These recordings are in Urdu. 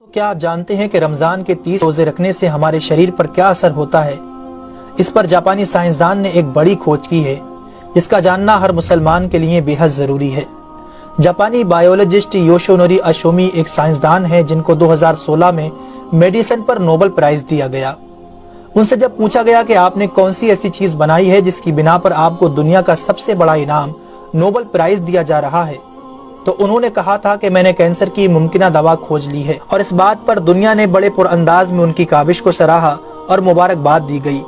تو کیا آپ جانتے ہیں کہ رمضان کے 30 روزے رکھنے سے ہمارے شریر پر کیا اثر ہوتا ہے؟ اس پر جاپانی سائنسدان نے ایک بڑی کھوج کی ہے جس کا جاننا ہر مسلمان کے لیے بے حد ضروری ہے۔ جاپانی بائیولوجسٹ یوشونوری اشومی ایک سائنسدان ہے جن کو 2016 میں میڈیسن پر نوبل پرائز دیا گیا۔ ان سے جب پوچھا گیا کہ آپ نے کون سی ایسی چیز بنائی ہے جس کی بنا پر آپ کو دنیا کا سب سے بڑا انعام نوبل پرائز دیا جا رہا ہے، تو انہوں نے کہا تھا کہ میں نے کینسر کی ممکنہ دوا کھوج لی ہے، اور اس بات پر دنیا نے بڑے پر انداز میں ان کی کاوش کو سراہا اور مبارکباد دی گئی۔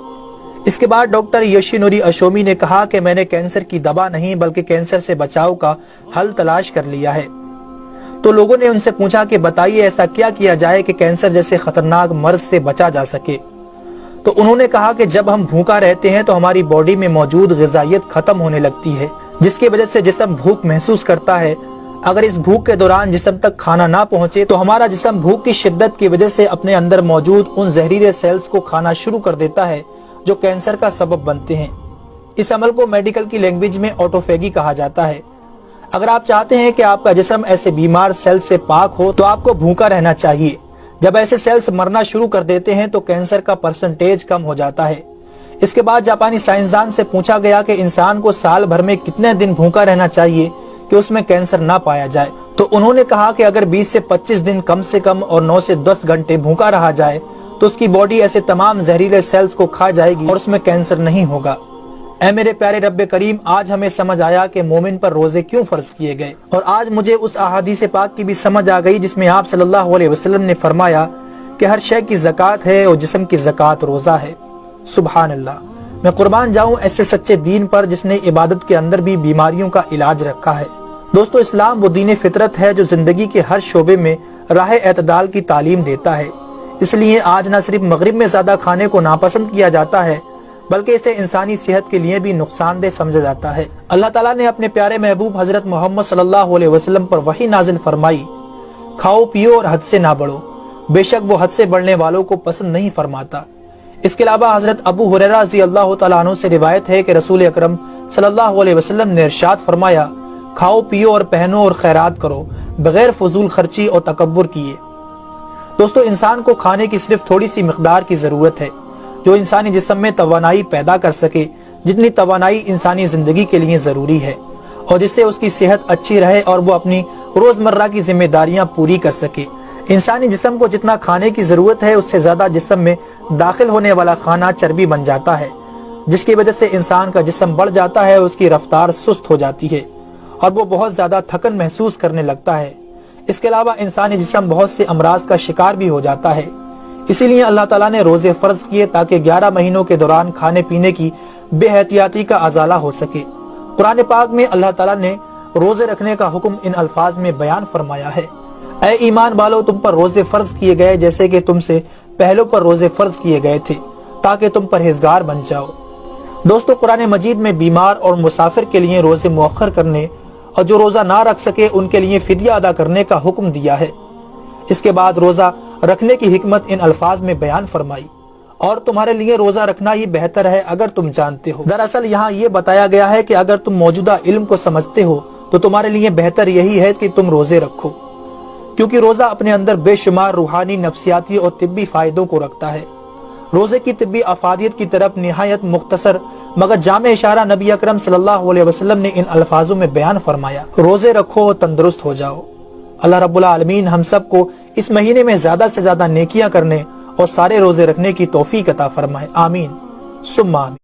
اس کے بعد ڈاکٹر یوشینوری اشومی نے کہا کہ میں نے کینسر کی دوا نہیں بلکہ کینسر سے بچاؤ کا حل تلاش کر لیا ہے۔ تو لوگوں نے ان سے پوچھا کہ بتائیے ایسا کیا کیا جائے کہ کینسر جیسے خطرناک مرض سے بچا جا سکے؟ تو انہوں نے کہا کہ جب ہم بھوکا رہتے ہیں تو ہماری باڈی میں موجود غذائیت ختم ہونے لگتی ہے، جس کی وجہ سے جسم بھوک محسوس کرتا ہے۔ اگر اس بھوک کے دوران جسم تک کھانا نہ پہنچے تو ہمارا جسم بھوک کی شدت کی وجہ سے اپنے اندر موجود ان زہریلے سیلز کو کھانا شروع کر دیتا ہے جو کینسر کا سبب بنتے ہیں۔ اس عمل کو میڈیکل کی لینگویج میں آٹوفیگی کہا جاتا ہے۔ اگر آپ چاہتے ہیں کہ آپ کا جسم ایسے بیمار سیل سے پاک ہو تو آپ کو بھوکا رہنا چاہیے۔ جب ایسے سیلز مرنا شروع کر دیتے ہیں تو کینسر کا پرسنٹیج کم ہو جاتا ہے۔ اس کے بعد جاپانی سائنسدان سے پوچھا گیا کہ انسان کو سال بھر میں کتنے دن بھوکا رہنا چاہیے کہ اس میں کینسر نہ پایا جائے؟ تو انہوں نے کہا کہ اگر 20 سے 25 دن کم سے کم اور 9 سے 10 گھنٹے بھوکا رہا جائے تو اس کی باڈی ایسے تمام زہریلے سیلز کو کھا جائے گی اور اس میں کینسر نہیں ہوگا۔ اے میرے پیارے رب کریم، آج ہمیں سمجھ آیا کہ مومن پر روزے کیوں فرض کیے گئے، اور آج مجھے اس احادیث پاک کی بھی سمجھ آ گئی جس میں آپ صلی اللہ علیہ وسلم نے فرمایا کہ ہر شے کی زکوٰۃ ہے اور جسم کی زکوٰۃ روزہ ہے۔ سبحان اللہ، میں قربان جاؤں ایسے سچے دین پر جس نے عبادت کے اندر بھی بیماریوں کا علاج رکھا ہے۔ دوستو، اسلام وہ دین فطرت ہے جو زندگی کے ہر شعبے میں راہ اعتدال کی تعلیم دیتا ہے۔ اس لیے آج نہ صرف مغرب میں زیادہ کھانے کو ناپسند کیا جاتا ہے بلکہ اسے انسانی صحت کے لیے بھی نقصان دہ سمجھا جاتا ہے۔ اللہ تعالیٰ نے اپنے پیارے محبوب حضرت محمد صلی اللہ علیہ وسلم پر وحی نازل فرمائی، کھاؤ پیو اور حد سے نہ بڑھو، بے شک وہ حد سے بڑھنے والوں کو پسند نہیں فرماتا۔ اس کے علاوہ حضرت ابو ہریرہ رضی اللہ تعالیٰ عنہ سے روایت ہے کہ رسول اکرم صلی اللہ علیہ وسلم نے ارشاد فرمایا، کھاؤ پیو اور پہنو اور خیرات کرو بغیر فضول خرچی اور تکبر کیے۔ دوستو، انسان کو کھانے کی صرف تھوڑی سی مقدار کی ضرورت ہے جو انسانی جسم میں توانائی پیدا کر سکے، جتنی توانائی انسانی زندگی کے لیے ضروری ہے، اور جس سے اس کی صحت اچھی رہے اور وہ اپنی روزمرہ کی ذمہ داریاں پوری کر سکے۔ انسانی جسم کو جتنا کھانے کی ضرورت ہے اس سے زیادہ جسم میں داخل ہونے والا کھانا چربی بن جاتا ہے، جس کی وجہ سے انسان کا جسم بڑھ جاتا ہے، اس کی رفتار سست ہو جاتی ہے اور وہ بہت زیادہ تھکن محسوس کرنے لگتا ہے۔ اس کے علاوہ انسانی جسم بہت سے امراض کا شکار بھی ہو جاتا ہے۔ اسی لیے اللہ تعالیٰ نے روزے فرض کیے تاکہ 11 مہینوں کے دوران کھانے پینے کی بے احتیاطی کا ازالہ ہو سکے۔ قرآن پاک میں اللہ تعالیٰ نے روزے رکھنے کا حکم ان الفاظ میں بیان فرمایا ہے، اے ایمان والو، تم پر روزے فرض کیے گئے جیسے کہ تم سے پہلوں پر روزے فرض کیے گئے تھے تاکہ تم پرہیزگار بن جاؤ۔ دوستو، قرآن مجید میں بیمار اور مسافر کے لیے روزے مؤخر کرنے اور جو روزہ نہ رکھ سکے ان کے لیے فدیہ ادا کرنے کا حکم دیا ہے۔ اس کے بعد روزہ رکھنے کی حکمت ان الفاظ میں بیان فرمائی، اور تمہارے لیے روزہ رکھنا ہی بہتر ہے اگر تم جانتے ہو۔ دراصل یہاں یہ بتایا گیا ہے کہ اگر تم موجودہ علم کو سمجھتے ہو تو تمہارے لیے بہتر یہی ہے کہ تم روزے رکھو، کیونکہ روزہ اپنے اندر بے شمار روحانی، نفسیاتی اور طبی فائدوں کو رکھتا ہے۔ روزے کی طبی افادیت کی طرف نہایت مختصر مگر جامع اشارہ نبی اکرم صلی اللہ علیہ وسلم نے ان الفاظوں میں بیان فرمایا، روزے رکھو اور تندرست ہو جاؤ۔ اللہ رب العالمین ہم سب کو اس مہینے میں زیادہ سے زیادہ نیکیاں کرنے اور سارے روزے رکھنے کی توفیق عطا فرمائے، آمین ثم آمین۔